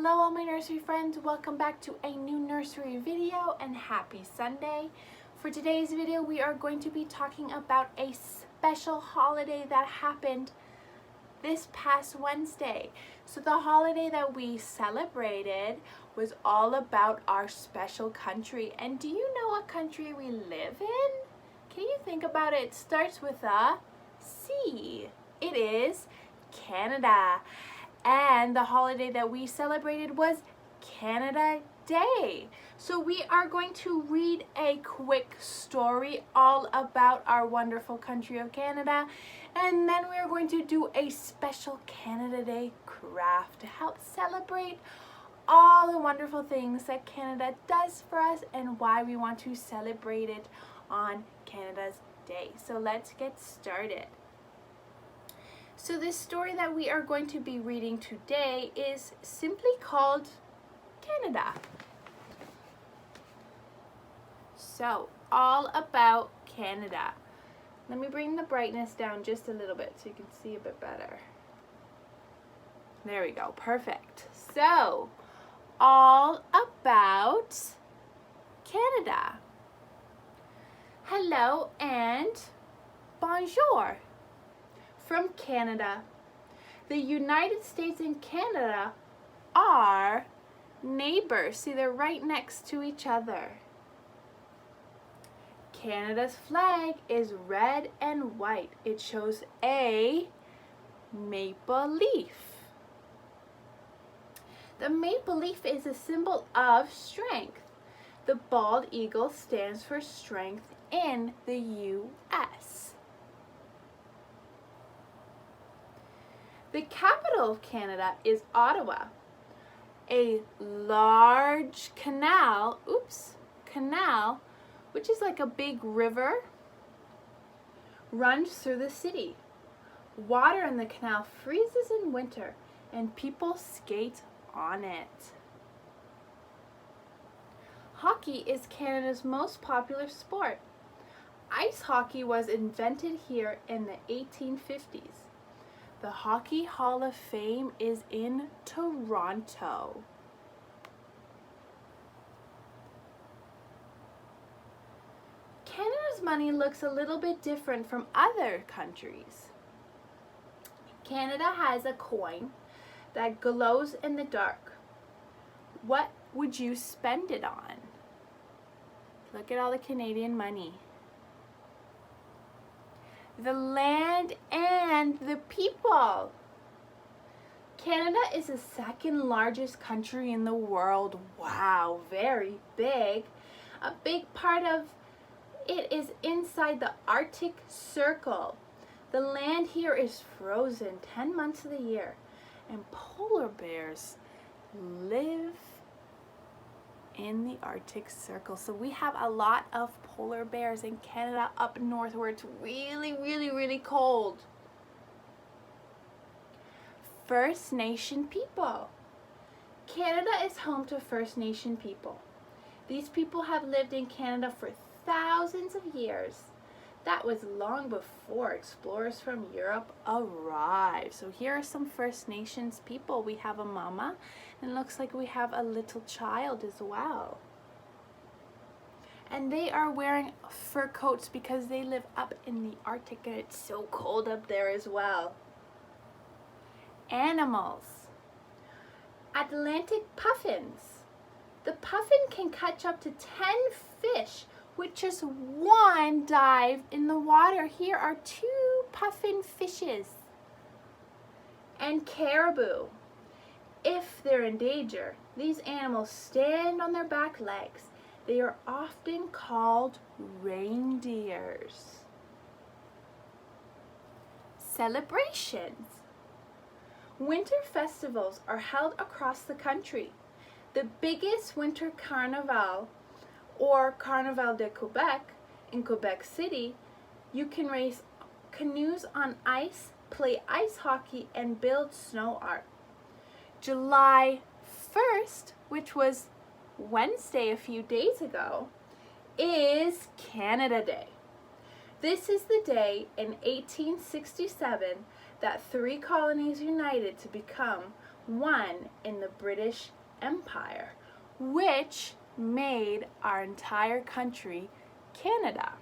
Hello all my nursery friends, welcome back to a new nursery video and happy Sunday. For today's video we are going to be talking about a special holiday that happened this past Wednesday. So the holiday that we celebrated was all about our special country. And do you know what country we live in? Can you think about it? It starts with a C. It is Canada. And the holiday that we celebrated was Canada Day. So we are going to read a quick story all about our wonderful country of Canada. And then we are going to do a special Canada Day craft to help celebrate all the wonderful things that Canada does for us and why we want to celebrate it on Canada's Day. So let's get started. So this story that we are going to be reading today is simply called Canada. So, all about Canada. Let me bring the brightness down just a little bit so you can see a bit better. There we go, perfect. So, all about Canada. Hello and bonjour. From Canada. The United States and Canada are neighbors. See, they're right next to each other. Canada's flag is red and white. It shows a maple leaf. The maple leaf is a symbol of strength. The bald eagle stands for strength in the U.S. The capital of Canada is Ottawa. A large canal, which is like a big river, runs through the city. Water in the canal freezes in winter and people skate on it. Hockey is Canada's most popular sport. Ice hockey was invented here in the 1850s. The Hockey Hall of Fame is in Toronto. Canada's money looks a little bit different from other countries. Canada has a coin that glows in the dark. What would you spend it on? Look at all the Canadian money. The land and the people. Canada is the second largest country in the world. Wow, very big. A big part of it is inside the Arctic Circle. The land here is frozen 10 months of the year, and polar bears live in the Arctic Circle. So we have a lot of polar bears in Canada up north where it's really cold. First Nation people. Canada is home to First Nation people. These people have lived in Canada for thousands of years. That was long before explorers from Europe arrived. So here are some First Nations people. We have a mama, and it looks like we have a little child as well. And they are wearing fur coats because they live up in the Arctic and it's so cold up there as well. Animals. Atlantic puffins. The puffin can catch up to 10 fish with just one dive in the water. Here are 2 puffin fishes. And caribou. If they're in danger, these animals stand on their back legs. They are often called reindeers. Celebrations. Winter festivals are held across the country. The biggest winter carnival, or Carnaval de Quebec, in Quebec City, you can race canoes on ice, play ice hockey, and build snow art. July 1st, which was Wednesday a few days ago, is Canada Day. This is the day in 1867 that 3 colonies united to become one in the British Empire, which made our entire country Canada.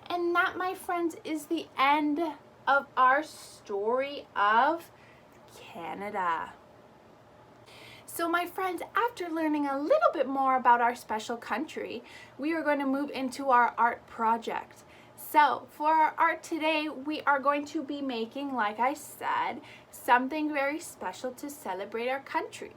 And that, my friends, is the end of our story of Canada. So my friends, after learning a little bit more about our special country, we are going to move into our art project. So for our art today, we are going to be making, like I said, something very special to celebrate our country.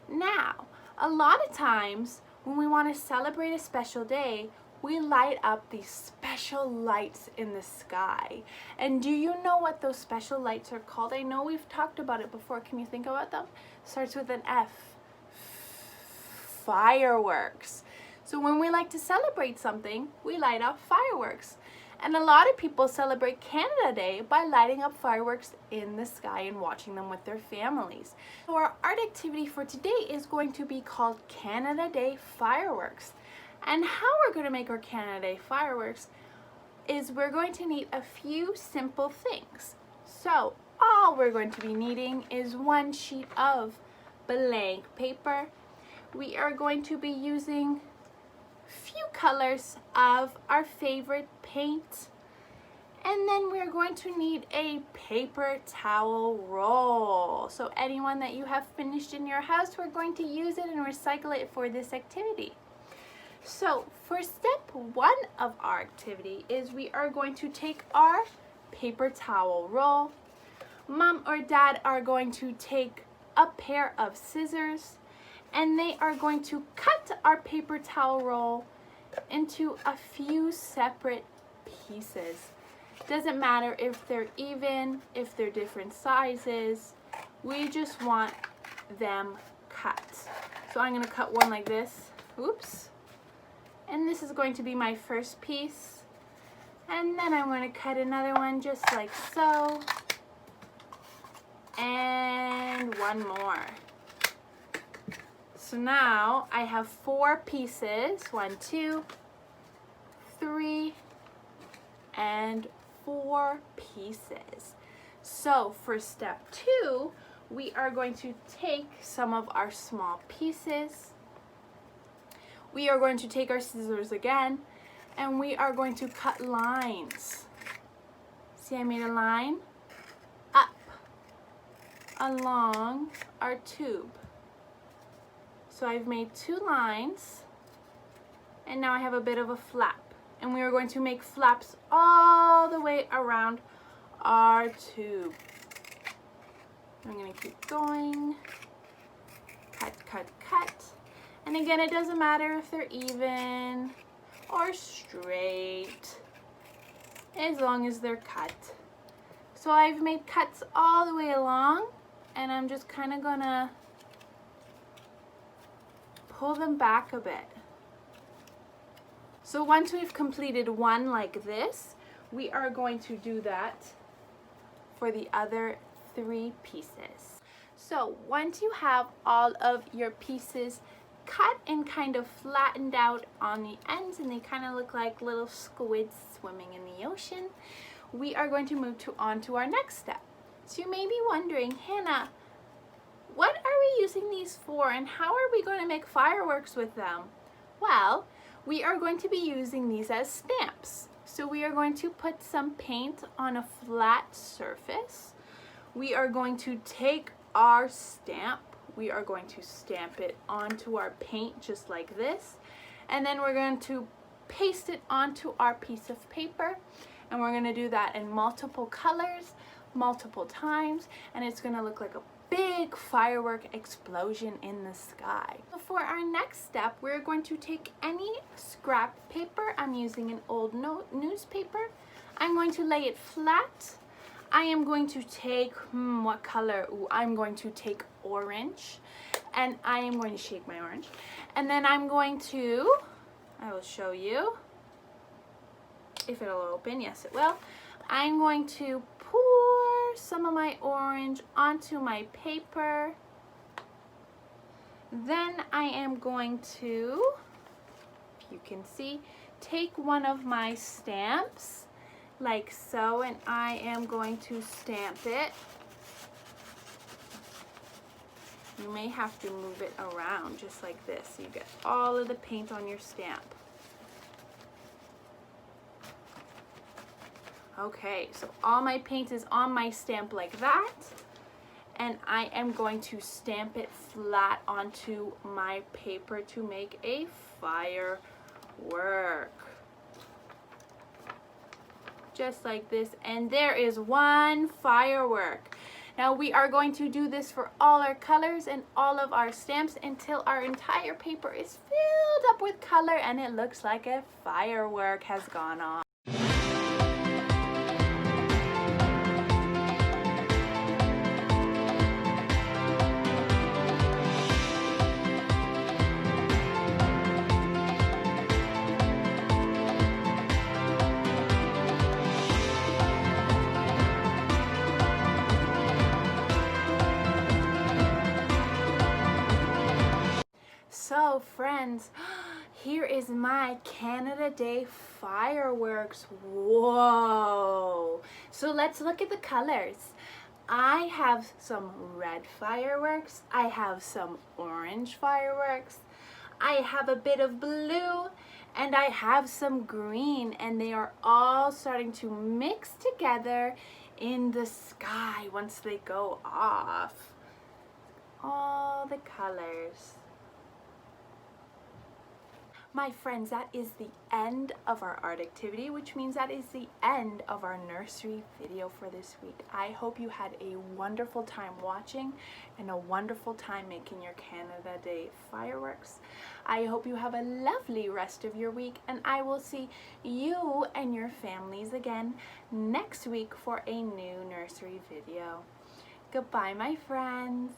Now, a lot of times when we want to celebrate a special day, we light up these special lights in the sky. And do you know what those special lights are called? I know we've talked about it before. Can you think about them? Starts with an F. Fireworks. So when we like to celebrate something, we light up fireworks. And a lot of people celebrate Canada Day by lighting up fireworks in the sky and watching them with their families. So our art activity for today is going to be called Canada Day Fireworks. And how we're going to make our Canada Day fireworks is we're going to need a few simple things. So all we're going to be needing is one sheet of blank paper. We are going to be using few colors of our favorite paint, and then we're going to need a paper towel roll. So anyone that you have finished in your house, we're going to use it and recycle it for this activity. So for step one of our activity is we are going to take our paper towel roll. Mom or dad are going to take a pair of scissors, and they are going to cut our paper towel roll into a few separate pieces. Doesn't matter if they're even, if they're different sizes, we just want them cut. So I'm gonna cut one like this, oops. And this is going to be my first piece. And then I'm going to cut another one just like so. And one more. So now I have 4 pieces, 1, 2, 3, and 4 pieces. So for step 2, we are going to take some of our small pieces. We are going to take our scissors again, and we are going to cut lines. See, I made a line up along our tube. So I've made 2 lines, and now I have a bit of a flap. And we are going to make flaps all the way around our tube. I'm going to keep going. Cut, cut, cut. And again, it doesn't matter if they're even or straight, as long as they're cut. So I've made cuts all the way along, and I'm just kind of gonna pull them back a bit. So once we've completed one like this, we are going to do that for the other 3 pieces. So once you have all of your pieces cut and kind of flattened out on the ends, and they kind of look like little squids swimming in the ocean, we are going to move on to our next step. So you may be wondering, Hannah, what are we using these for, and how are we going to make fireworks with them? Well, we are going to be using these as stamps. So we are going to put some paint on a flat surface. We are going to take our stamp, we are going to stamp it onto our paint just like this, and then we're going to paste it onto our piece of paper, and we're going to do that in multiple colors, multiple times, and it's going to look like a big firework explosion in the sky. So for our next step, we're going to take any scrap paper. I'm using an old newspaper. I'm going to lay it flat. I am going to take, what color? Ooh, I'm going to take orange, and I am going to shake my orange, and then I'm going to, I will show you if it'll open. Yes, it will. I'm going to pour some of my orange onto my paper. Then I am going to, if you can see, take one of my stamps like so, and I am going to stamp it You may have to move it around just like this so you get all of the paint on your stamp. Okay, so all my paint is on my stamp like that, and I am going to stamp it flat onto my paper to make a firework. Just like this, and there is one firework. Now we are going to do this for all our colors and all of our stamps until our entire paper is filled up with color and it looks like a firework has gone off. So friends, here is my Canada Day fireworks. Whoa! So let's look at the colors. I have some red fireworks, I have some orange fireworks, I have a bit of blue, and I have some green, and they are all starting to mix together in the sky once they go off. All the colors. My friends, that is the end of our art activity, which means that is the end of our nursery video for this week. I hope you had a wonderful time watching and a wonderful time making your Canada Day fireworks. I hope you have a lovely rest of your week, and I will see you and your families again next week for a new nursery video. Goodbye, my friends.